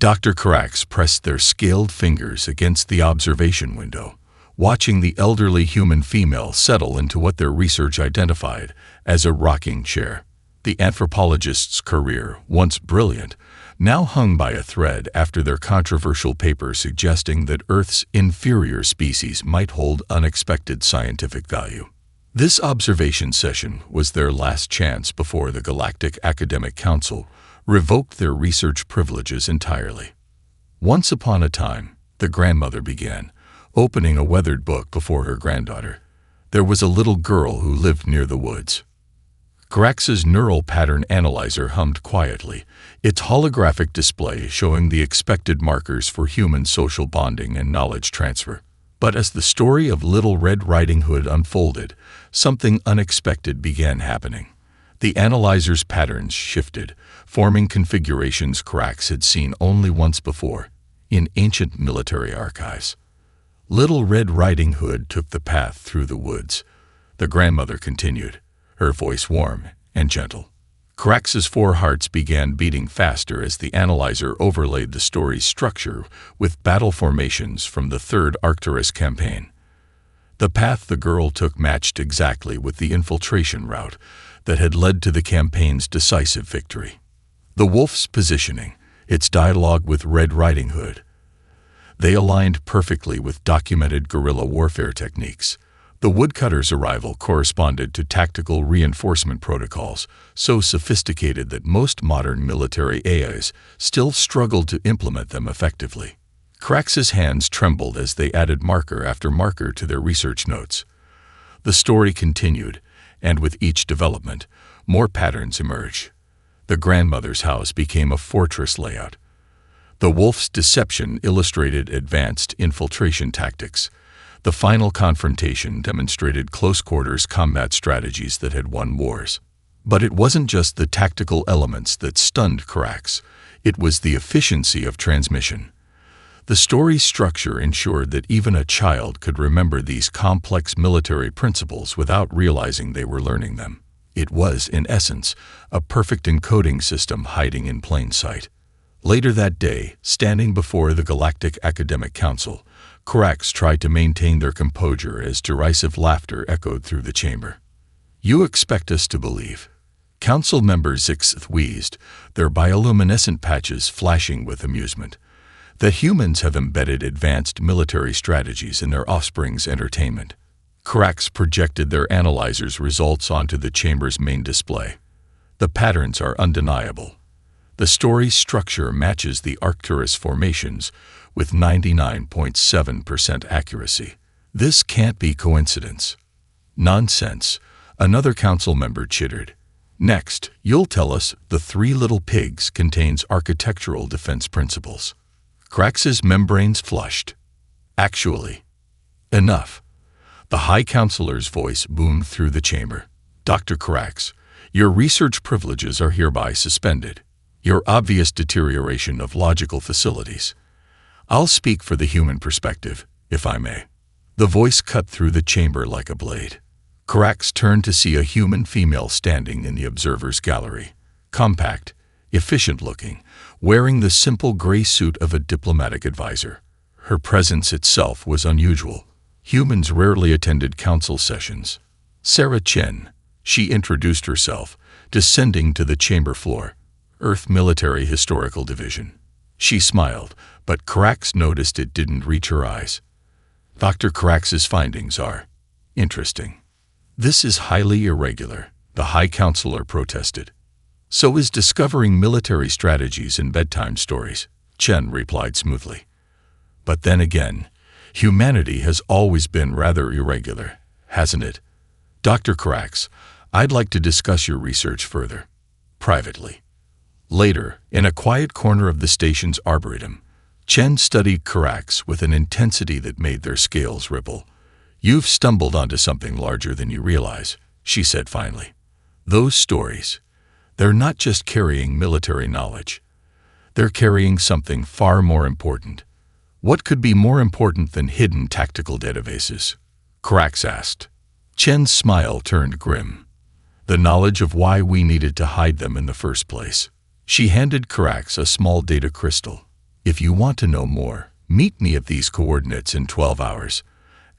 Dr. Carax pressed their scaled fingers against the observation window, watching the elderly human female settle into what their research identified as a rocking chair. The anthropologist's career, once brilliant, now hung by a thread after their controversial paper suggesting that Earth's inferior species might hold unexpected scientific value. This observation session was their last chance before the Galactic Academic Council revoked their research privileges entirely. Once upon a time, the grandmother began, opening a weathered book before her granddaughter. There was a little girl who lived near the woods. Carax's neural pattern analyzer hummed quietly, its holographic display showing the expected markers for human social bonding and knowledge transfer. But as the story of Little Red Riding Hood unfolded, something unexpected began happening. The analyzer's patterns shifted, forming configurations Carax had seen only once before, in ancient military archives. Little Red Riding Hood took the path through the woods. The grandmother continued, her voice warm and gentle. Carax's four hearts began beating faster as the analyzer overlaid the story's structure with battle formations from the Third Arcturus campaign. The path the girl took matched exactly with the infiltration route that had led to the campaign's decisive victory. The wolf's positioning, its dialogue with Red Riding Hood, they aligned perfectly with documented guerrilla warfare techniques. The woodcutter's arrival corresponded to tactical reinforcement protocols, so sophisticated that most modern military AIs still struggled to implement them effectively. Carax's hands trembled as they added marker after marker to their research notes. The story continued, and with each development, more patterns emerged. The grandmother's house became a fortress layout. The wolf's deception illustrated advanced infiltration tactics. The final confrontation demonstrated close-quarters combat strategies that had won wars. But it wasn't just the tactical elements that stunned Carax. It was the efficiency of transmission. The story's structure ensured that even a child could remember these complex military principles without realizing they were learning them. It was, in essence, a perfect encoding system hiding in plain sight. Later that day, standing before the Galactic Academic Council, Carax tried to maintain their composure as derisive laughter echoed through the chamber. "You expect us to believe?" Council member Zix wheezed, their bioluminescent patches flashing with amusement. "That humans have embedded advanced military strategies in their offspring's entertainment." Carax projected their analyzer's results onto the chamber's main display. The patterns are undeniable. The story's structure matches the Arcturus formations with 99.7% accuracy. This can't be coincidence. Nonsense, another council member chittered. Next, you'll tell us the Three Little Pigs contains architectural defense principles. Carax's membranes flushed. Actually, enough. The High Counselor's voice boomed through the chamber. Dr. Carax, your research privileges are hereby suspended. Your obvious deterioration of logical facilities. I'll speak for the human perspective, if I may. The voice cut through the chamber like a blade. Carax turned to see a human female standing in the observer's gallery. Compact, efficient-looking, wearing the simple gray suit of a diplomatic advisor. Her presence itself was unusual. Humans rarely attended council sessions. Sarah Chen, she introduced herself, descending to the chamber floor. Earth Military Historical Division. She smiled, but Carax noticed it didn't reach her eyes. Dr. Carax's findings are interesting. This is highly irregular, the High Counselor protested. So is discovering military strategies in bedtime stories, Chen replied smoothly. But then again, humanity has always been rather irregular, hasn't it? Dr. Carax, I'd like to discuss your research further. Privately. Later, in a quiet corner of the station's arboretum, Chen studied Carax with an intensity that made their scales ripple. You've stumbled onto something larger than you realize, she said finally. Those stories, they're not just carrying military knowledge. They're carrying something far more important. What could be more important than hidden tactical databases? Carax asked. Chen's smile turned grim. The knowledge of why we needed to hide them in the first place. She handed Carax a small data crystal. If you want to know more, meet me at these coordinates in 12 hours.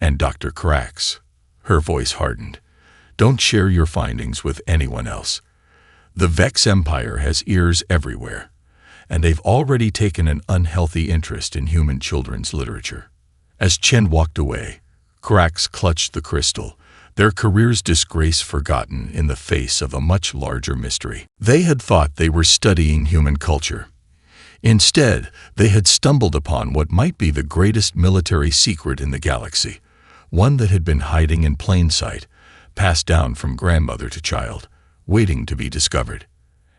And Dr. Krax, her voice hardened, don't share your findings with anyone else. The Vex Empire has ears everywhere, and they've already taken an unhealthy interest in human children's literature. As Chen walked away, Krax clutched the crystal, their career's disgrace forgotten in the face of a much larger mystery. They had thought they were studying human culture. Instead, they had stumbled upon what might be the greatest military secret in the galaxy, one that had been hiding in plain sight, passed down from grandmother to child, waiting to be discovered.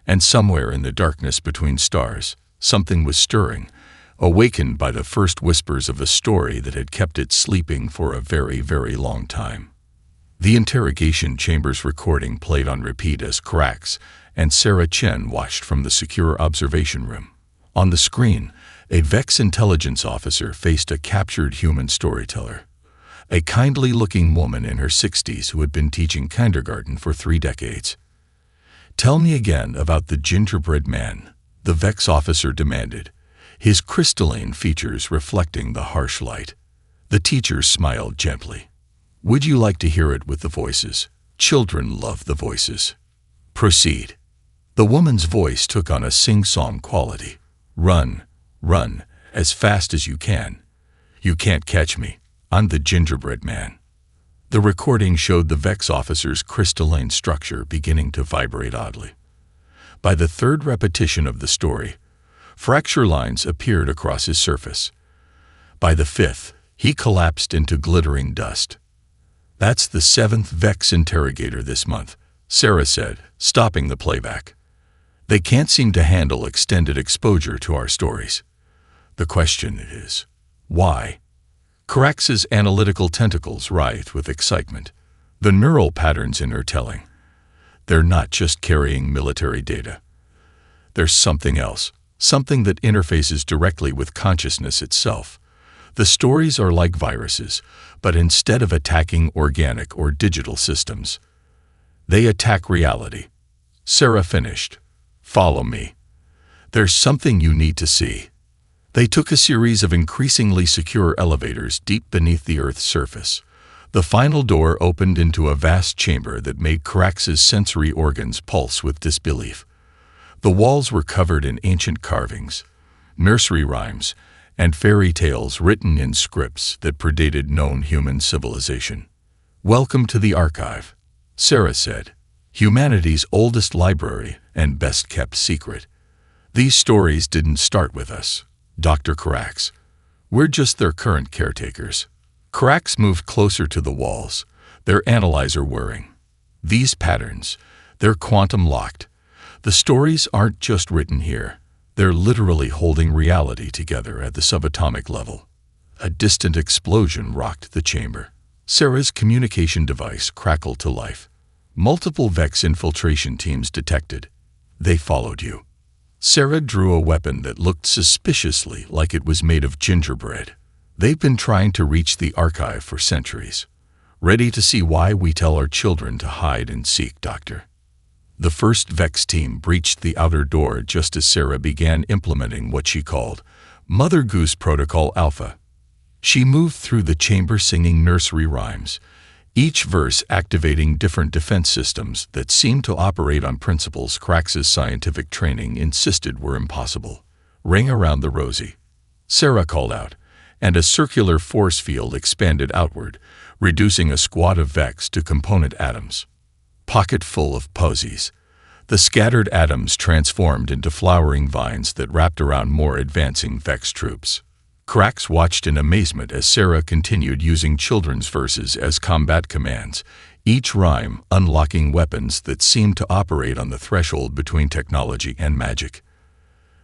And somewhere in the darkness between stars, something was stirring, awakened by the first whispers of a story that had kept it sleeping for a very, very long time. The interrogation chamber's recording played on repeat as Krax and Sarah Chen watched from the secure observation room. On the screen, a Vex intelligence officer faced a captured human storyteller, a kindly-looking woman in her 60s who had been teaching kindergarten for 3 decades. "Tell me again about the gingerbread man," the Vex officer demanded, his crystalline features reflecting the harsh light. The teacher smiled gently. "Would you like to hear it with the voices? Children love the voices." "Proceed." The woman's voice took on a sing-song quality. "Run, run, as fast as you can. You can't catch me. I'm the gingerbread man." The recording showed the Vex officer's crystalline structure beginning to vibrate oddly. By the 3rd repetition of the story, fracture lines appeared across his surface. By the 5th, he collapsed into glittering dust. "That's the 7th Vex interrogator this month," Sarah said, stopping the playback. "They can't seem to handle extended exposure to our stories. The question is, why?" Krax's analytical tentacles writhed with excitement. The neural patterns in her telling. They're not just carrying military data. There's something else, something that interfaces directly with consciousness itself. The stories are like viruses, but instead of attacking organic or digital systems, they attack reality. Sarah finished. "Follow me. There's something you need to see." They took a series of increasingly secure elevators deep beneath the Earth's surface. The final door opened into a vast chamber that made Krax's sensory organs pulse with disbelief. The walls were covered in ancient carvings, nursery rhymes, and fairy tales written in scripts that predated known human civilization. "Welcome to the archive," Sarah said, "humanity's oldest library and best-kept secret. These stories didn't start with us, Dr. Krax. We're just their current caretakers." Krax moved closer to the walls, their analyzer whirring. "These patterns, they're quantum-locked. The stories aren't just written here. They're literally holding reality together at the subatomic level." A distant explosion rocked the chamber. Sarah's communication device crackled to life. "Multiple Vex infiltration teams detected. They followed you." Sarah drew a weapon that looked suspiciously like it was made of gingerbread. "They've been trying to reach the archive for centuries. Ready to see why we tell our children to hide and seek, Doctor." The first Vex team breached the outer door just as Sarah began implementing what she called Mother Goose Protocol Alpha. She moved through the chamber singing nursery rhymes, each verse activating different defense systems that seemed to operate on principles Krax's scientific training insisted were impossible. "Ring around the rosy," Sarah called out, and a circular force field expanded outward, reducing a squad of Vex to component atoms. Pocket full of posies, the scattered atoms transformed into flowering vines that wrapped around more advancing Vex troops. Krax watched in amazement as Sarah continued using children's verses as combat commands, each rhyme unlocking weapons that seemed to operate on the threshold between technology and magic.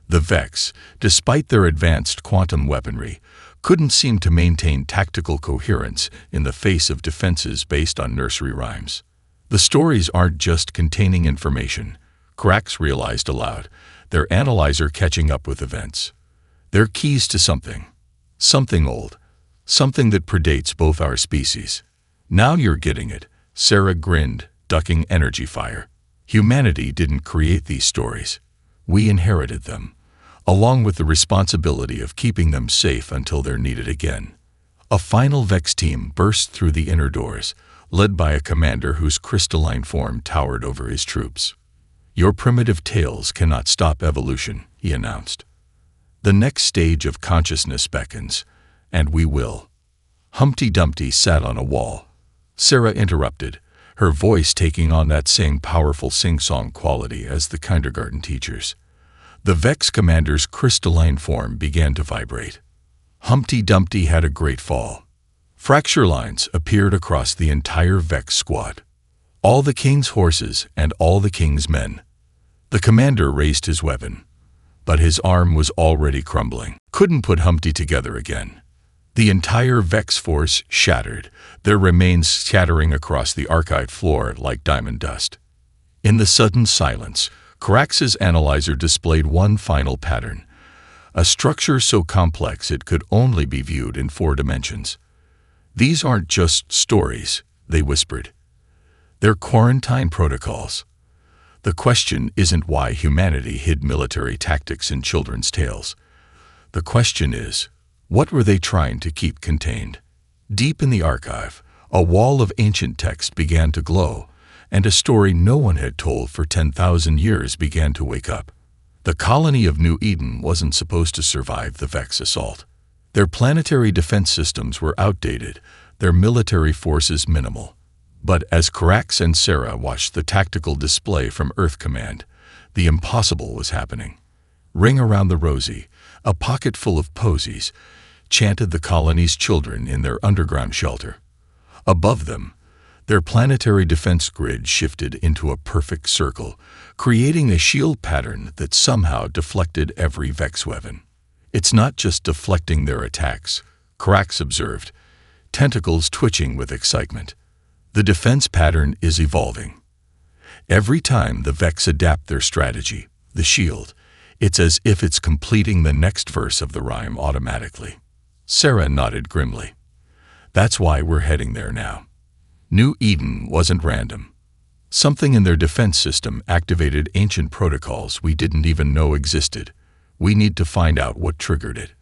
The Vex, despite their advanced quantum weaponry, couldn't seem to maintain tactical coherence in the face of defenses based on nursery rhymes. The stories aren't just containing information, Krax realized aloud, their analyzer catching up with events. They're keys to something. Something old. Something that predates both our species. "Now you're getting it," Sarah grinned, ducking energy fire. "Humanity didn't create these stories. We inherited them, along with the responsibility of keeping them safe until they're needed again. A final Vex team burst through the inner doors, led by a commander whose crystalline form towered over his troops. "Your primitive tales cannot stop evolution," he announced. "The next stage of consciousness beckons, and we will." Humpty Dumpty sat on a wall. Sarah interrupted, her voice taking on that same powerful sing-song quality as the kindergarten teacher's. The Vex commander's crystalline form began to vibrate. Humpty Dumpty had a great fall. Fracture lines appeared across the entire Vex squad. All the king's horses and all the king's men. The commander raised his weapon, but his arm was already crumbling. Couldn't put Humpty together again. The entire Vex force shattered, their remains scattering across the archive floor like diamond dust. In the sudden silence, Carax's analyzer displayed one final pattern, a structure so complex it could only be viewed in 4 dimensions. "These aren't just stories," they whispered. "They're quarantine protocols." The question isn't why humanity hid military tactics in children's tales. The question is, what were they trying to keep contained? Deep in the archive, a wall of ancient text began to glow, and a story no one had told for 10,000 years began to wake up. The colony of New Eden wasn't supposed to survive the Vex assault. Their planetary defense systems were outdated, their military forces minimal. But as Carax and Sarah watched the tactical display from Earth Command, the impossible was happening. "Ring around the rosy, a pocket full of posies," chanted the colony's children in their underground shelter. Above them, their planetary defense grid shifted into a perfect circle, creating a shield pattern that somehow deflected every Vex weapon. "It's not just deflecting their attacks," Carax observed, tentacles twitching with excitement. "The defense pattern is evolving. Every time the Vex adapt their strategy, the shield, it's as if it's completing the next verse of the rhyme automatically." Sarah nodded grimly. "That's why we're heading there now." New Eden wasn't random. Something in their defense system activated ancient protocols we didn't even know existed. We need to find out what triggered it.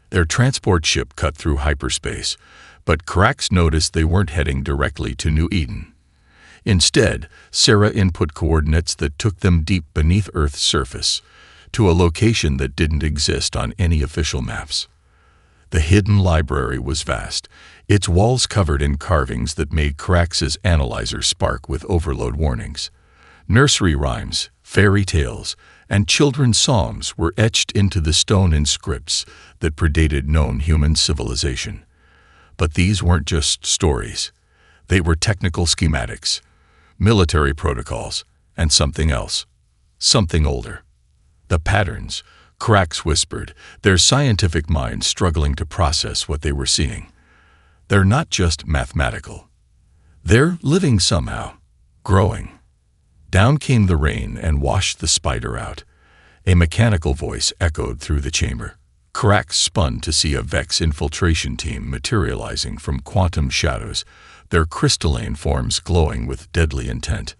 Their transport ship cut through hyperspace, but Carax noticed they weren't heading directly to New Eden. Instead, Sarah input coordinates that took them deep beneath Earth's surface, to a location that didn't exist on any official maps. The hidden library was vast, its walls covered in carvings that made Carax's analyzer spark with overload warnings. Nursery rhymes, fairy tales, and children's songs were etched into the stone in scripts that predated known human civilization. But these weren't just stories. They were technical schematics, military protocols, and something else. Something older. "The patterns," Carax whispered, their scientific minds struggling to process what they were seeing. "They're not just mathematical. They're living somehow, growing." Down came the rain and washed the spider out. A mechanical voice echoed through the chamber. Carax spun to see a Vex infiltration team materializing from quantum shadows, their crystalline forms glowing with deadly intent.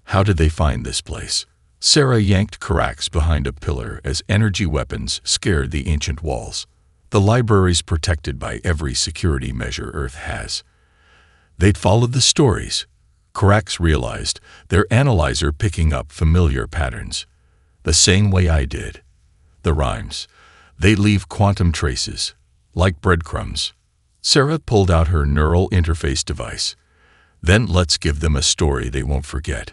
How did they find this place? Sarah yanked Carax behind a pillar as energy weapons scared the ancient walls. The library's protected by every security measure Earth has. They'd followed the stories. Carax realized, their analyzer picking up familiar patterns. The same way I did. The rhymes. They leave quantum traces, like breadcrumbs. Sarah pulled out her neural interface device. "Then let's give them a story they won't forget.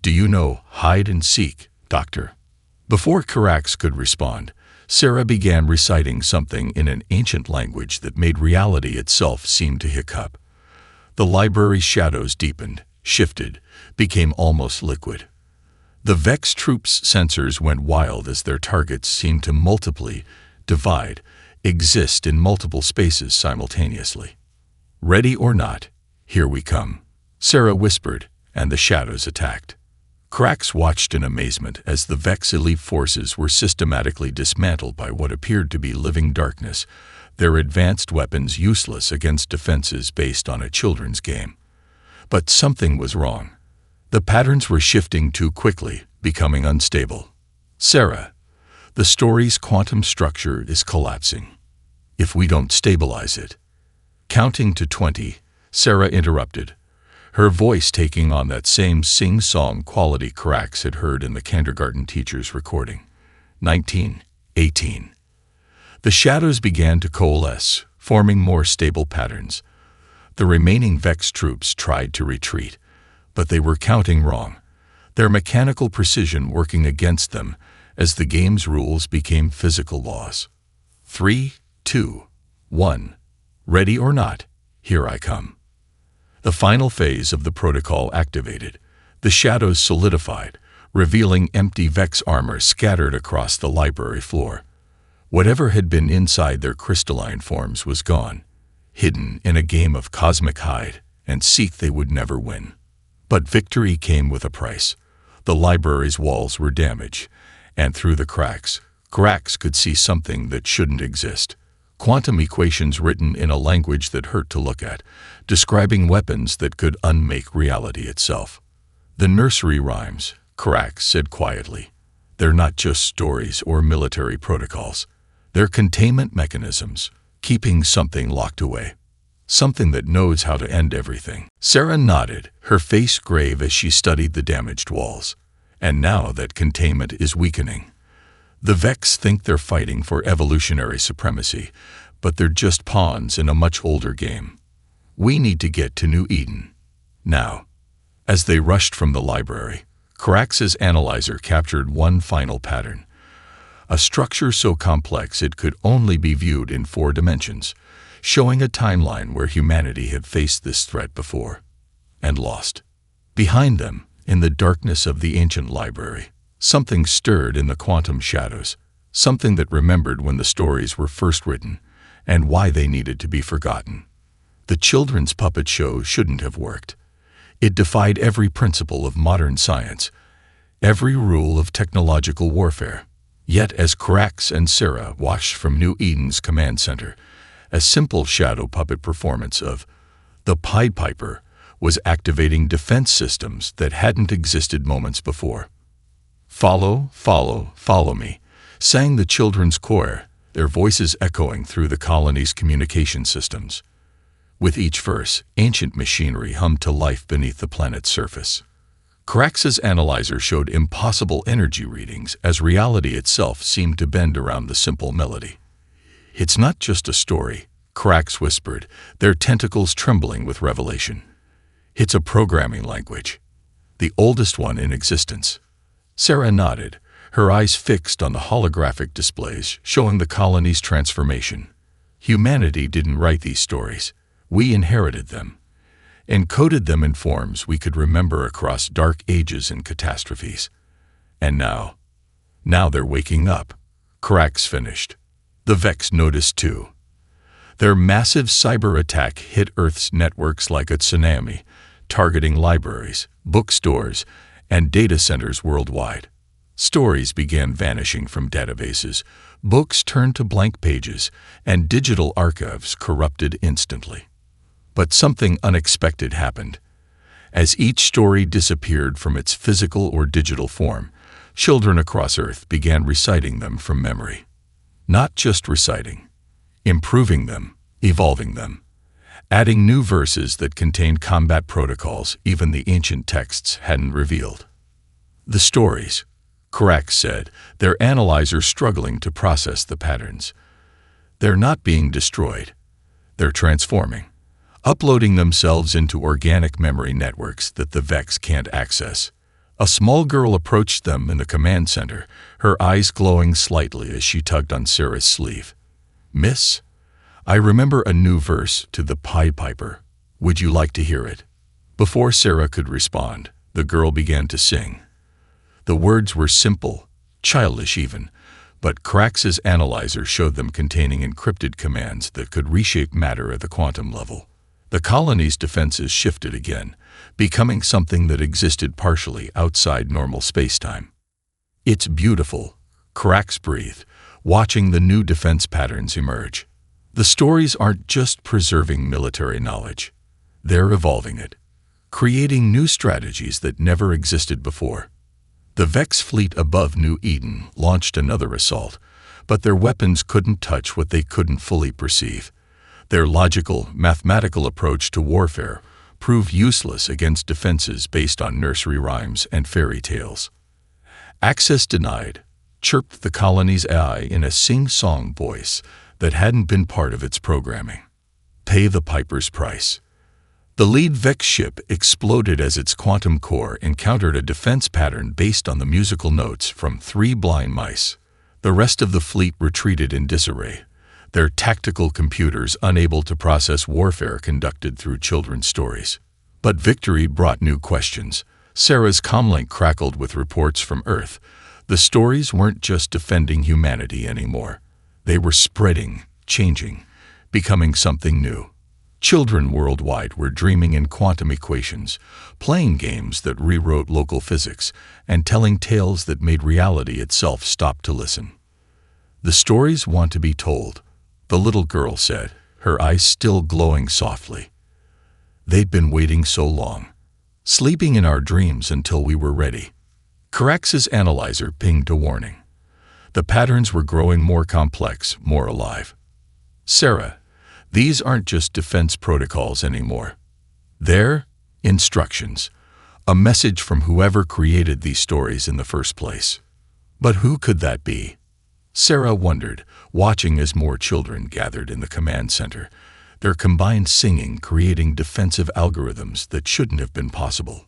Do you know hide and seek, Doctor?" Before Carax could respond, Sarah began reciting something in an ancient language that made reality itself seem to hiccup. The library's shadows deepened, shifted, became almost liquid. The Vex troops' sensors went wild as their targets seemed to multiply, divide, exist in multiple spaces simultaneously. "Ready or not, here we come," Sarah whispered, and the shadows attacked. Carax watched in amazement as the Vex elite forces were systematically dismantled by what appeared to be living darkness, their advanced weapons useless against defenses based on a children's game. But something was wrong. The patterns were shifting too quickly, becoming unstable. "Sarah." The story's quantum structure is collapsing. If we don't stabilize it. Counting to 20, Sarah interrupted, her voice taking on that same sing-song quality Carax had heard in the kindergarten teacher's recording. 19, 18. The shadows began to coalesce, forming more stable patterns. The remaining Vex troops tried to retreat, but they were counting wrong, their mechanical precision working against them as the game's rules became physical laws. 3, 2, 1. Ready or not, here I come. The final phase of the protocol activated. The shadows solidified, revealing empty Vex armor scattered across the library floor. Whatever had been inside their crystalline forms was gone, hidden in a game of cosmic hide and seek they would never win. But victory came with a price. The library's walls were damaged, and through the cracks, Carax could see something that shouldn't exist. Quantum equations written in a language that hurt to look at, describing weapons that could unmake reality itself. The nursery rhymes, Carax said quietly. They're not just stories or military protocols. They're containment mechanisms, keeping something locked away. Something that knows how to end everything. Sarah nodded, her face grave as she studied the damaged walls. And now that containment is weakening. The Vex think they're fighting for evolutionary supremacy, but they're just pawns in a much older game. We need to get to New Eden. Now. As they rushed from the library, Carax's analyzer captured one final pattern. A structure so complex it could only be viewed in 4 dimensions, showing a timeline where humanity had faced this threat before and lost. Behind them, in the darkness of the ancient library, something stirred in the quantum shadows, something that remembered when the stories were first written and why they needed to be forgotten. The children's puppet show shouldn't have worked. It defied every principle of modern science, every rule of technological warfare. Yet as Carax and Sarah watched from New Eden's command center, a simple shadow puppet performance of the Pied Piper was activating defense systems that hadn't existed moments before. Follow, follow, follow me, sang the children's choir, their voices echoing through the colony's communication systems. With each verse, ancient machinery hummed to life beneath the planet's surface. Carax's analyzer showed impossible energy readings as reality itself seemed to bend around the simple melody. It's not just a story, Carax whispered, their tentacles trembling with revelation. It's a programming language, the oldest one in existence. Sarah nodded, her eyes fixed on the holographic displays showing the colony's transformation. Humanity didn't write these stories. We inherited them, encoded them in forms we could remember across dark ages and catastrophes. And now they're waking up. Carax finished. The Vex noticed too. Their massive cyber attack hit Earth's networks like a tsunami, targeting libraries, bookstores, and data centers worldwide. Stories began vanishing from databases, books turned to blank pages, and digital archives corrupted instantly. But something unexpected happened. As each story disappeared from its physical or digital form, children across Earth began reciting them from memory. Not just reciting, improving them, evolving them, adding new verses that contained combat protocols even the ancient texts hadn't revealed. The stories, Carax said, their analyzer struggling to process the patterns. They're not being destroyed. They're transforming, uploading themselves into organic memory networks that the Vex can't access. A small girl approached them in the command center, her eyes glowing slightly as she tugged on Sarah's sleeve. "Miss, I remember a new verse to the Pied Piper. Would you like to hear it?" Before Sarah could respond, the girl began to sing. The words were simple, childish even, but Carax's analyzer showed them containing encrypted commands that could reshape matter at the quantum level. The colony's defenses shifted again, becoming something that existed partially outside normal spacetime. "It's beautiful," Carax breathed, watching the new defense patterns emerge. The stories aren't just preserving military knowledge. They're evolving it, creating new strategies that never existed before. The Vex fleet above New Eden launched another assault, but their weapons couldn't touch what they couldn't fully perceive. Their logical, mathematical approach to warfare proved useless against defenses based on nursery rhymes and fairy tales. "Access denied," chirped the colony's AI in a sing-song voice that hadn't been part of its programming. "Pay the piper's price." The lead Vex ship exploded as its quantum core encountered a defense pattern based on the musical notes from 3 blind mice. The rest of the fleet retreated in disarray, their tactical computers unable to process warfare conducted through children's stories. But victory brought new questions. Sarah's comlink crackled with reports from Earth. The stories weren't just defending humanity anymore. They were spreading, changing, becoming something new. Children worldwide were dreaming in quantum equations, playing games that rewrote local physics, and telling tales that made reality itself stop to listen. "The stories want to be told," the little girl said, her eyes still glowing softly. "They'd been waiting so long, sleeping in our dreams until we were ready." Carax's analyzer pinged a warning. The patterns were growing more complex, more alive. "Sarah, these aren't just defense protocols anymore. They're instructions, a message from whoever created these stories in the first place." But who could that be? Sarah wondered, watching as more children gathered in the command center, their combined singing creating defensive algorithms that shouldn't have been possible.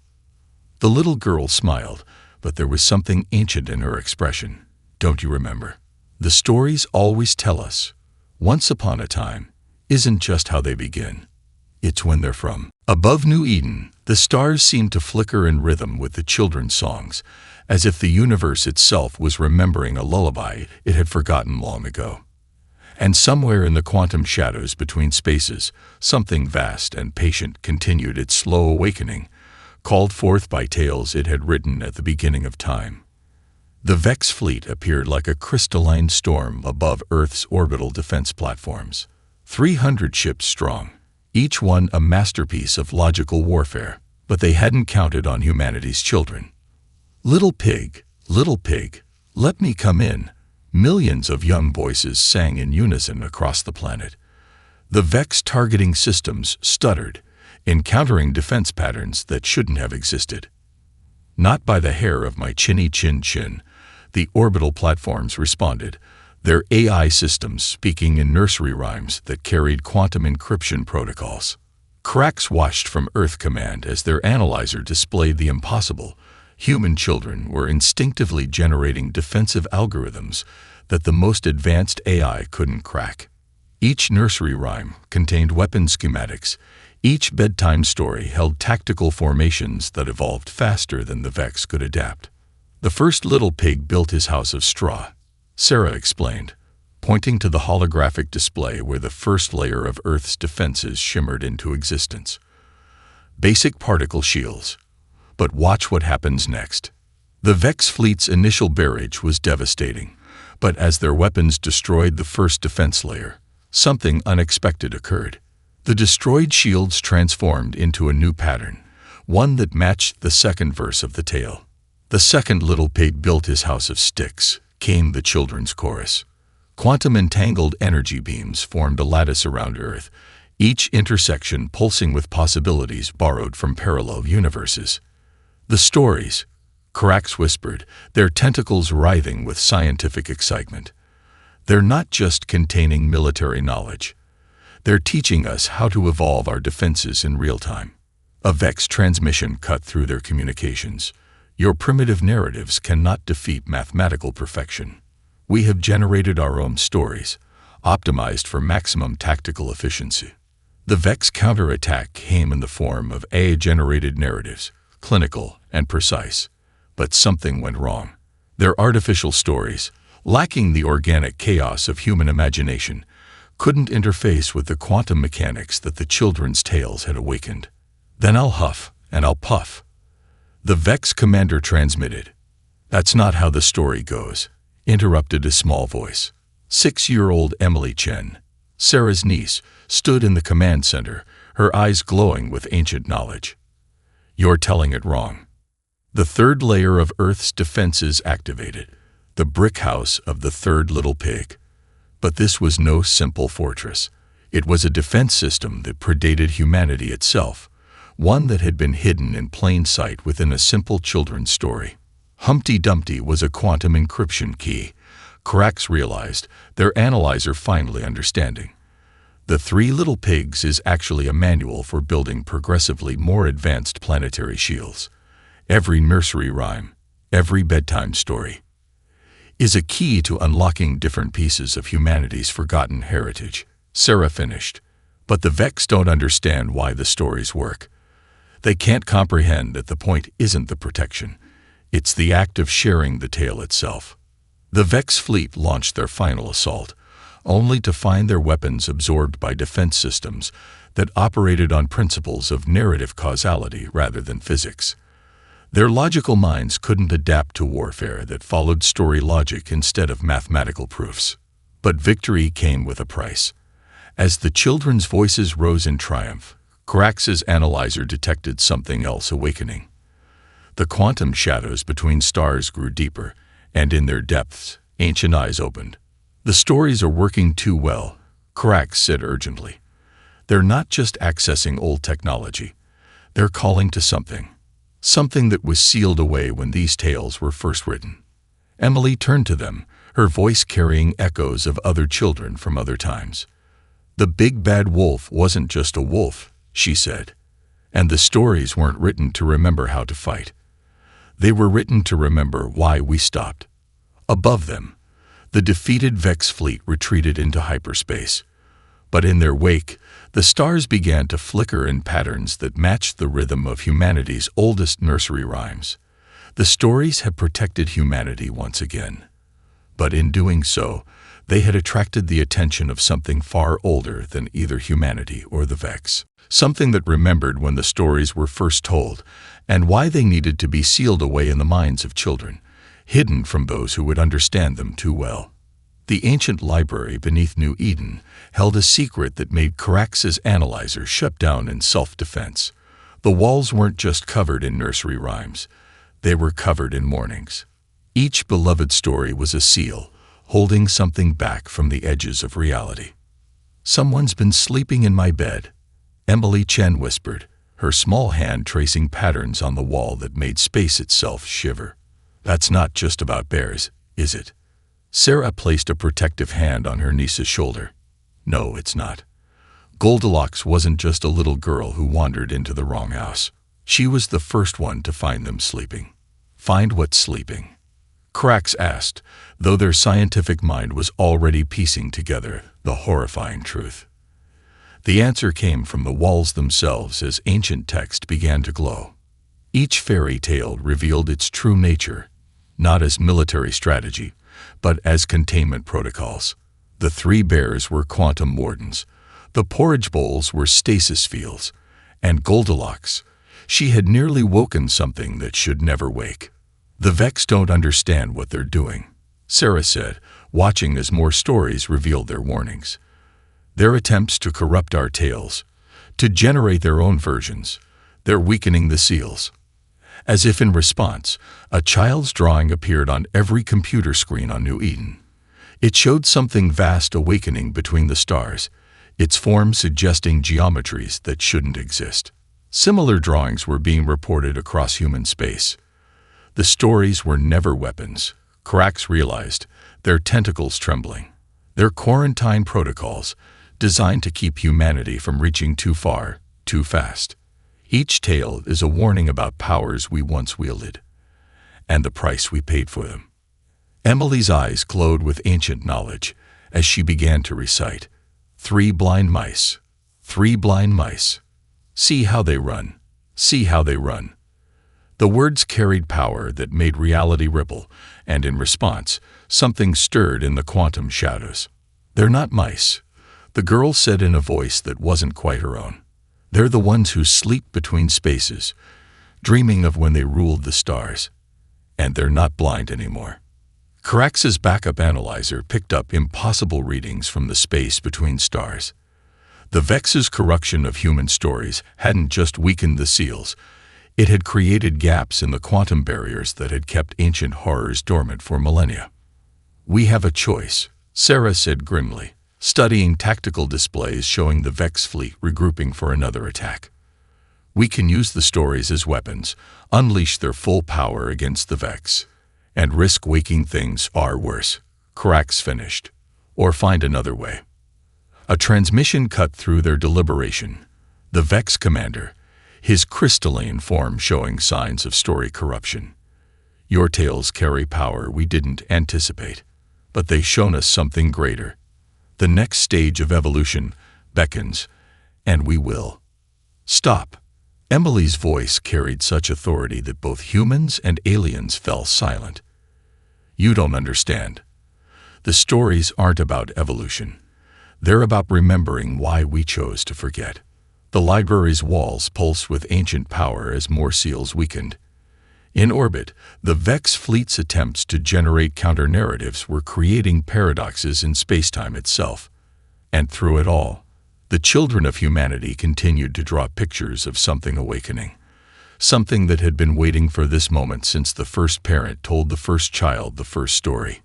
The little girl smiled, but there was something ancient in her expression. "Don't you remember? The stories always tell us, once upon a time isn't just how they begin. It's when they're from." Above New Eden, the stars seemed to flicker in rhythm with the children's songs, as if the universe itself was remembering a lullaby it had forgotten long ago. And somewhere in the quantum shadows between spaces, something vast and patient continued its slow awakening, called forth by tales it had written at the beginning of time. The Vex fleet appeared like a crystalline storm above Earth's orbital defense platforms. 300 ships strong, each one a masterpiece of logical warfare, but they hadn't counted on humanity's children. Little pig, let me come in," millions of young voices sang in unison across the planet. The Vex targeting systems stuttered, encountering defense patterns that shouldn't have existed. "Not by the hair of my chinny chin," the orbital platforms responded, their AI systems speaking in nursery rhymes that carried quantum encryption protocols. Cracks washed from Earth Command as their analyzer displayed the impossible. Human children were instinctively generating defensive algorithms that the most advanced AI couldn't crack. Each nursery rhyme contained weapon schematics. Each bedtime story held tactical formations that evolved faster than the Vex could adapt. "The first little pig built his house of straw," Sarah explained, pointing to the holographic display where the first layer of Earth's defenses shimmered into existence. "Basic particle shields. But watch what happens next." The Vex fleet's initial barrage was devastating, but as their weapons destroyed the first defense layer, something unexpected occurred. The destroyed shields transformed into a new pattern, one that matched the second verse of the tale. "The second little pig built his house of sticks," came the children's chorus. Quantum-entangled energy beams formed a lattice around Earth, each intersection pulsing with possibilities borrowed from parallel universes. "The stories," Carax whispered, their tentacles writhing with scientific excitement. "They're not just containing military knowledge. They're teaching us how to evolve our defenses in real time." A Vex transmission cut through their communications. "Your primitive narratives cannot defeat mathematical perfection. We have generated our own stories, optimized for maximum tactical efficiency." The Vex counterattack came in the form of AI-generated narratives, clinical and precise. But something went wrong. Their artificial stories, lacking the organic chaos of human imagination, couldn't interface with the quantum mechanics that the children's tales had awakened. "Then I'll huff and I'll puff," the Vex commander transmitted. "That's not how the story goes," interrupted a small voice. 6-year-old Emily Chen, Sarah's niece, stood in the command center, her eyes glowing with ancient knowledge. "You're telling it wrong." The third layer of Earth's defenses activated, the brick house of the third little pig. But this was no simple fortress. It was a defense system that predated humanity itself, one that had been hidden in plain sight within a simple children's story. Humpty Dumpty was a quantum encryption key. Cracks realized, their analyzer finally understanding. The Three Little Pigs is actually a manual for building progressively more advanced planetary shields. Every nursery rhyme, every bedtime story, is a key to unlocking different pieces of humanity's forgotten heritage. Sarah finished. But the Vex don't understand why the stories work. They can't comprehend that the point isn't the protection. It's the act of sharing the tale itself. The Vex fleet launched their final assault, only to find their weapons absorbed by defense systems that operated on principles of narrative causality rather than physics. Their logical minds couldn't adapt to warfare that followed story logic instead of mathematical proofs. But victory came with a price. As the children's voices rose in triumph, Crax's analyzer detected something else awakening. The quantum shadows between stars grew deeper, and in their depths, ancient eyes opened. "The stories are working too well," Crax said urgently. "They're not just accessing old technology. They're calling to something that was sealed away when these tales were first written." Emily turned to them, her voice carrying echoes of other children from other times. "The big bad wolf wasn't just a wolf," she said. "And the stories weren't written to remember how to fight. They were written to remember why we stopped." Above them, the defeated Vex fleet retreated into hyperspace. But in their wake, the stars began to flicker in patterns that matched the rhythm of humanity's oldest nursery rhymes. The stories had protected humanity once again. But in doing so, they had attracted the attention of something far older than either humanity or the Vex. Something that remembered when the stories were first told and why they needed to be sealed away in the minds of children, hidden from those who would understand them too well. The ancient library beneath New Eden held a secret that made Crax's analyzer shut down in self-defense. The walls weren't just covered in nursery rhymes. They were covered in warnings. Each beloved story was a seal, holding something back from the edges of reality. "Someone's been sleeping in my bed," Emily Chen whispered, her small hand tracing patterns on the wall that made space itself shiver. "That's not just about bears, is it?" Sarah placed a protective hand on her niece's shoulder. "No, it's not. Goldilocks wasn't just a little girl who wandered into the wrong house. She was the first one to find them sleeping." "Find what's sleeping?" Crax asked, though their scientific mind was already piecing together the horrifying truth. The answer came from the walls themselves as ancient text began to glow. Each fairy tale revealed its true nature, not as military strategy, but as containment protocols. The three bears were quantum wardens, the porridge bowls were stasis fields, and Goldilocks, she had nearly woken something that should never wake. "The Vex don't understand what they're doing," Sarah said, watching as more stories revealed their warnings. "Their attempts to corrupt our tales, to generate their own versions, they're weakening the seals." As if in response, a child's drawing appeared on every computer screen on New Eden. It showed something vast awakening between the stars, its form suggesting geometries that shouldn't exist. Similar drawings were being reported across human space. The stories were never weapons, Crax realized, their tentacles trembling. Their quarantine protocols, designed to keep humanity from reaching too far, too fast. Each tale is a warning about powers we once wielded, and the price we paid for them. Emily's eyes glowed with ancient knowledge as she began to recite. "3 blind mice, 3 blind mice. See how they run, see how they run." The words carried power that made reality ripple, and in response, something stirred in the quantum shadows. "They're not mice," the girl said in a voice that wasn't quite her own. "They're the ones who sleep between spaces, dreaming of when they ruled the stars. And they're not blind anymore." Crax's backup analyzer picked up impossible readings from the space between stars. The Vex's corruption of human stories hadn't just weakened the seals, It had created gaps in the quantum barriers that had kept ancient horrors dormant for millennia. "We have a choice," Sarah said grimly, studying tactical displays showing the Vex fleet regrouping for another attack. "We can use the stories as weapons, unleash their full power against the Vex, and risk waking things far worse," Crax finished, "or find another way." A transmission cut through their deliberation. The Vex commander, his crystalline form showing signs of story corruption. "Your tales carry power we didn't anticipate, but they've shown us something greater. The next stage of evolution beckons, and we will." "Stop." Emily's voice carried such authority that both humans and aliens fell silent. "You don't understand. The stories aren't about evolution. They're about remembering why we chose to forget." The library's walls pulsed with ancient power as more seals weakened. In orbit, the Vex fleet's attempts to generate counter-narratives were creating paradoxes in spacetime itself. And through it all, the children of humanity continued to draw pictures of something awakening, something that had been waiting for this moment since the first parent told the first child the first story.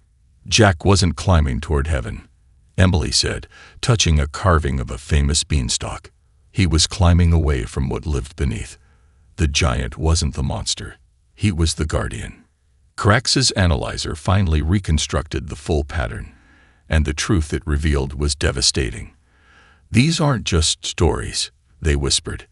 "Jack wasn't climbing toward heaven," Emily said, touching a carving of a famous beanstalk. "He was climbing away from what lived beneath. The giant wasn't the monster. He was the guardian." Crax's analyzer finally reconstructed the full pattern, and the truth it revealed was devastating. "These aren't just stories," they whispered.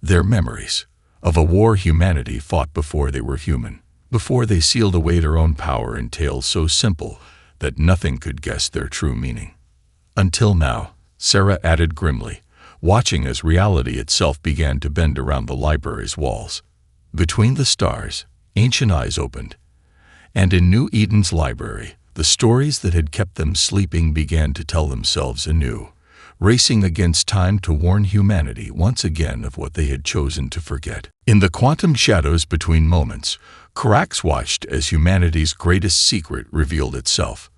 "They're memories of a war humanity fought before they were human, before they sealed away their own power in tales so simple that nothing could guess their true meaning." "Until now," Sarah added grimly, watching as reality itself began to bend around the library's walls. Between the stars, ancient eyes opened, and in New Eden's library, the stories that had kept them sleeping began to tell themselves anew, racing against time to warn humanity once again of what they had chosen to forget. In the quantum shadows between moments, Crax watched as humanity's greatest secret revealed itself.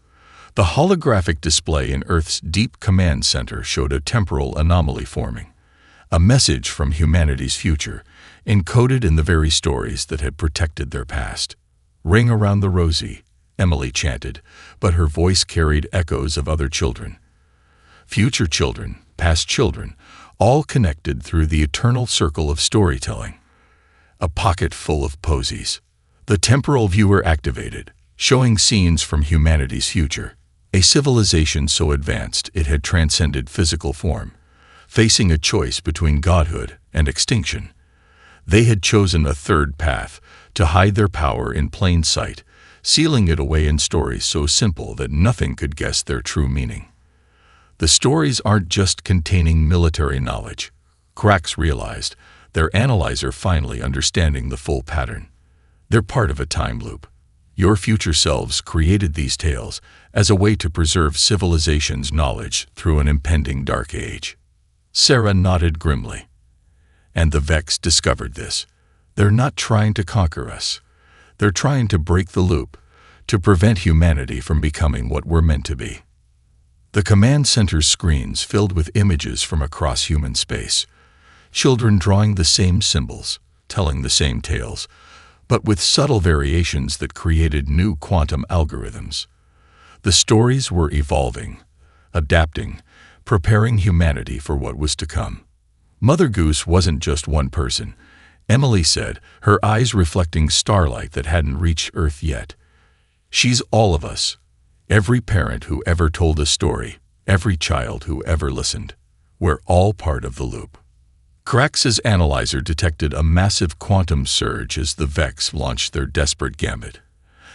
The holographic display in Earth's deep command center showed a temporal anomaly forming, a message from humanity's future, encoded in the very stories that had protected their past. "Ring around the rosy," Emily chanted, but her voice carried echoes of other children. Future children, past children, all connected through the eternal circle of storytelling. A pocket full of posies. The temporal viewer activated, showing scenes from humanity's future. A civilization so advanced it had transcended physical form, facing a choice between godhood and extinction. They had chosen a third path, to hide their power in plain sight, sealing it away in stories so simple that nothing could guess their true meaning. The stories aren't just containing military knowledge, Crax realized, their analyzer finally understanding the full pattern. They're part of a time loop. Your future selves created these tales as a way to preserve civilization's knowledge through an impending dark age. Sarah nodded grimly. And the Vex discovered this. They're not trying to conquer us. They're trying to break the loop, to prevent humanity from becoming what we're meant to be. The command center's screens filled with images from across human space, children drawing the same symbols, telling the same tales, but with subtle variations that created new quantum algorithms. The stories were evolving, adapting, preparing humanity for what was to come. Mother Goose wasn't just one person, Emily said, her eyes reflecting starlight that hadn't reached Earth yet. She's all of us. Every parent who ever told a story, every child who ever listened. We're all part of the loop. Crax's analyzer detected a massive quantum surge as the Vex launched their desperate gambit,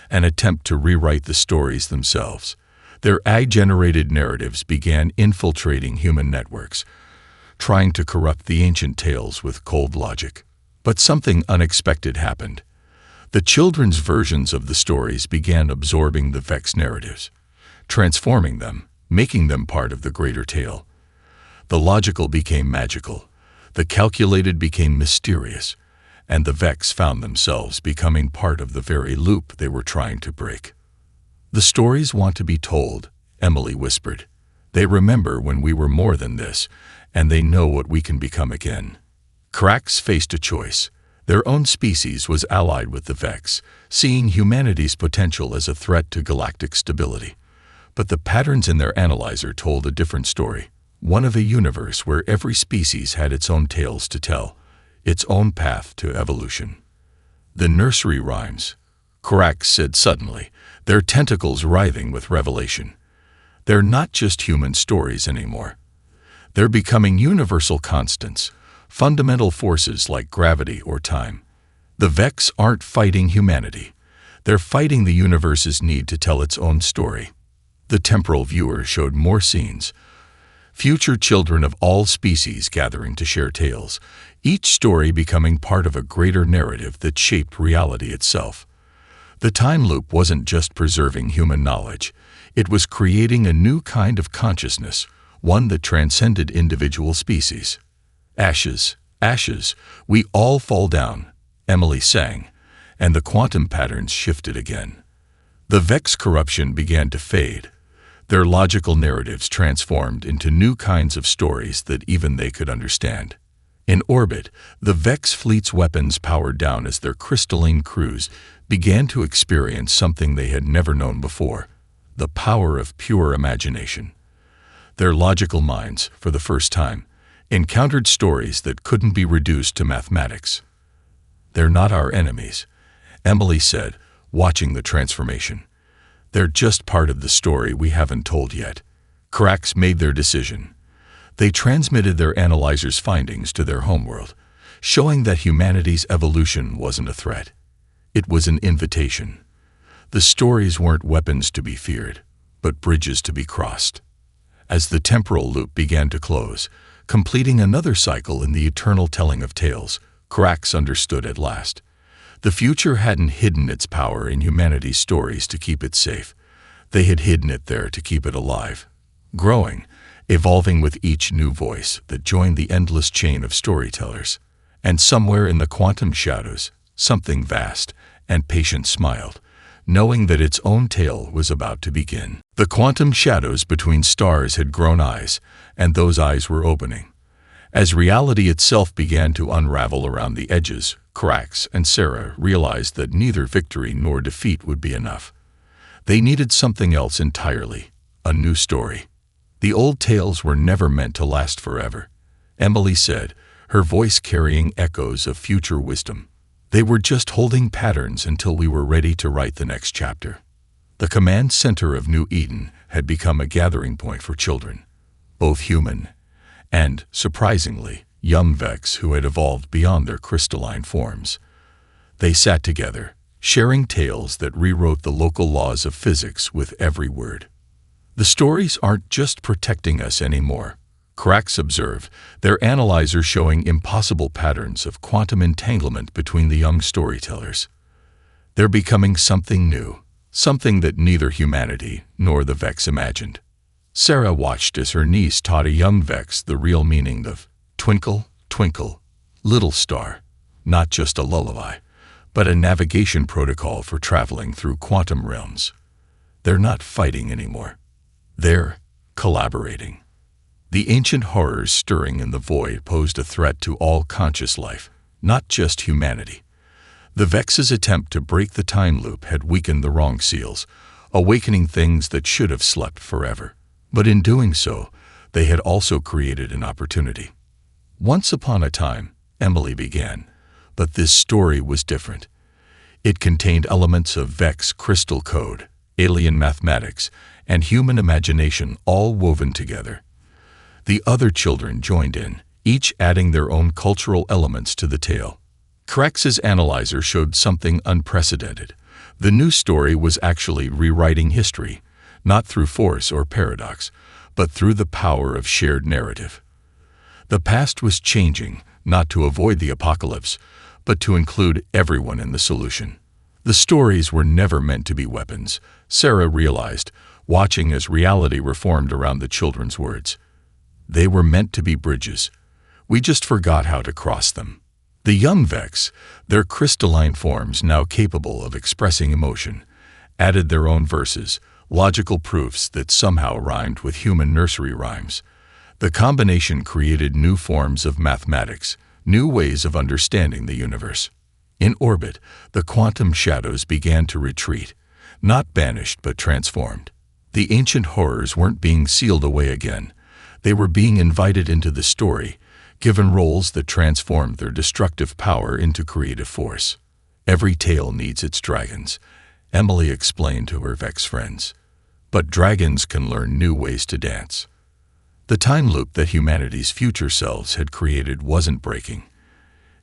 an attempt to rewrite the stories themselves. Their AI-generated narratives began infiltrating human networks, trying to corrupt the ancient tales with cold logic. But something unexpected happened. The children's versions of the stories began absorbing the Vex narratives, transforming them, making them part of the greater tale. The logical became magical, the calculated became mysterious, and the Vex found themselves becoming part of the very loop they were trying to break. "The stories want to be told," Emily whispered. "They remember when we were more than this, and they know what we can become again." Crax faced a choice. Their own species was allied with the Vex, seeing humanity's potential as a threat to galactic stability. But the patterns in their analyzer told a different story, one of a universe where every species had its own tales to tell, its own path to evolution. The nursery rhymes, Korax said suddenly, their tentacles writhing with revelation. They're not just human stories anymore. They're becoming universal constants, fundamental forces like gravity or time. The Vex aren't fighting humanity. They're fighting the universe's need to tell its own story. The temporal viewer showed more scenes. Future children of all species gathering to share tales, each story becoming part of a greater narrative that shaped reality itself. The time loop wasn't just preserving human knowledge. It was creating a new kind of consciousness, one that transcended individual species. Ashes, ashes, we all fall down, Emily sang, and the quantum patterns shifted again. The Vex corruption began to fade. Their logical narratives transformed into new kinds of stories that even they could understand. In orbit, the Vex fleet's weapons powered down as their crystalline crews began to experience something they had never known before, the power of pure imagination. Their logical minds, for the first time, encountered stories that couldn't be reduced to mathematics. They're not our enemies, Emily said, watching the transformation. They're just part of the story we haven't told yet. Korax made their decision. They transmitted their analyzer's findings to their homeworld, showing that humanity's evolution wasn't a threat. It was an invitation. The stories weren't weapons to be feared, but bridges to be crossed. As the temporal loop began to close, completing another cycle in the eternal telling of tales, Korax understood at last. The future hadn't hidden its power in humanity's stories to keep it safe. They had hidden it there to keep it alive, growing, evolving with each new voice that joined the endless chain of storytellers. And somewhere in the quantum shadows, something vast and patient smiled, knowing that its own tale was about to begin. The quantum shadows between stars had grown eyes, and those eyes were opening. As reality itself began to unravel around the edges, Korax and Sarah realized that neither victory nor defeat would be enough. They needed something else entirely, a new story. The old tales were never meant to last forever, Emily said, her voice carrying echoes of future wisdom. They were just holding patterns until we were ready to write the next chapter. The command center of New Eden had become a gathering point for children, both human and, surprisingly, young Vex who had evolved beyond their crystalline forms. They sat together, sharing tales that rewrote the local laws of physics with every word. The stories aren't just protecting us anymore, Korax observed, their analyzer showing impossible patterns of quantum entanglement between the young storytellers. They're becoming something new, something that neither humanity nor the Vex imagined. Sarah watched as her niece taught a young Vex the real meaning of twinkle, twinkle, little star, not just a lullaby, but a navigation protocol for traveling through quantum realms. They're not fighting anymore. They're collaborating. The ancient horrors stirring in the void posed a threat to all conscious life, not just humanity. The Vex's attempt to break the time loop had weakened the wrong seals, awakening things that should have slept forever. But in doing so, they had also created an opportunity. Once upon a time, Emily began, but this story was different. It contained elements of Vex crystal code, alien mathematics, and human imagination all woven together. The other children joined in, each adding their own cultural elements to the tale. Korax's analyzer showed something unprecedented. The new story was actually rewriting history, not through force or paradox, but through the power of shared narrative. The past was changing, not to avoid the apocalypse, but to include everyone in the solution. The stories were never meant to be weapons, Sarah realized, watching as reality reformed around the children's words. They were meant to be bridges. We just forgot how to cross them. The young Vex, their crystalline forms now capable of expressing emotion, added their own verses, logical proofs that somehow rhymed with human nursery rhymes. The combination created new forms of mathematics, new ways of understanding the universe. In orbit, the quantum shadows began to retreat, not banished but transformed. The ancient horrors weren't being sealed away again. They were being invited into the story, given roles that transformed their destructive power into creative force. Every tale needs its dragons, Emily explained to her Vex friends. But dragons can learn new ways to dance. The time loop that humanity's future selves had created wasn't breaking.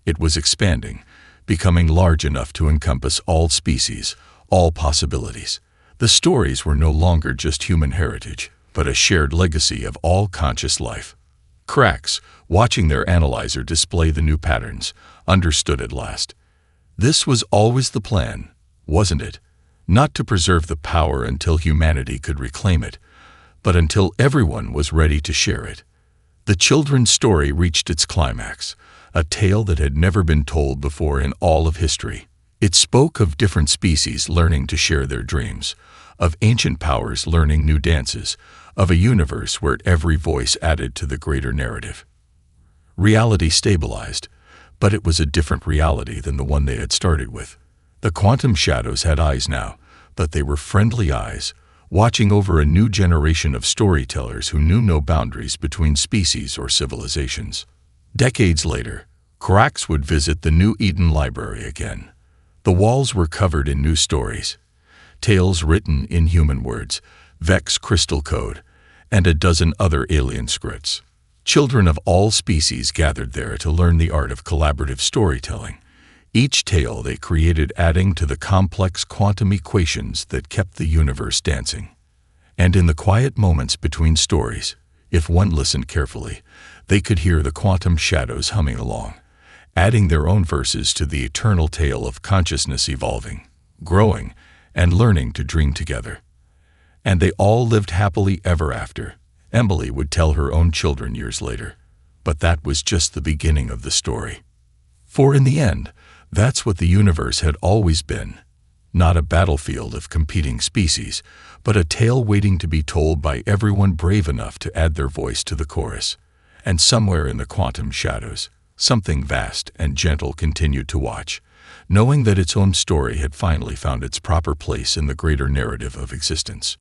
It was expanding, becoming large enough to encompass all species, all possibilities. The stories were no longer just human heritage, but a shared legacy of all conscious life. Cracks, watching their analyzer display the new patterns, understood at last. This was always the plan, wasn't it? Not to preserve the power until humanity could reclaim it, but until everyone was ready to share it. The children's story reached its climax, a tale that had never been told before in all of history. It spoke of different species learning to share their dreams, of ancient powers learning new dances, of a universe where every voice added to the greater narrative. Reality stabilized, but it was a different reality than the one they had started with. The quantum shadows had eyes now, but they were friendly eyes, watching over a new generation of storytellers who knew no boundaries between species or civilizations. Decades later, Cracks would visit the New Eden Library again. The walls were covered in new stories, tales written in human words, Vex crystal code, and a dozen other alien scripts. Children of all species gathered there to learn the art of collaborative storytelling, each tale they created adding to the complex quantum equations that kept the universe dancing. And in the quiet moments between stories, if one listened carefully, they could hear the quantum shadows humming along, adding their own verses to the eternal tale of consciousness evolving, growing, and learning to dream together. And they all lived happily ever after, Emily would tell her own children years later. But that was just the beginning of the story. For in the end, that's what the universe had always been. Not a battlefield of competing species, but a tale waiting to be told by everyone brave enough to add their voice to the chorus. And somewhere in the quantum shadows, something vast and gentle continued to watch, knowing that its own story had finally found its proper place in the greater narrative of existence.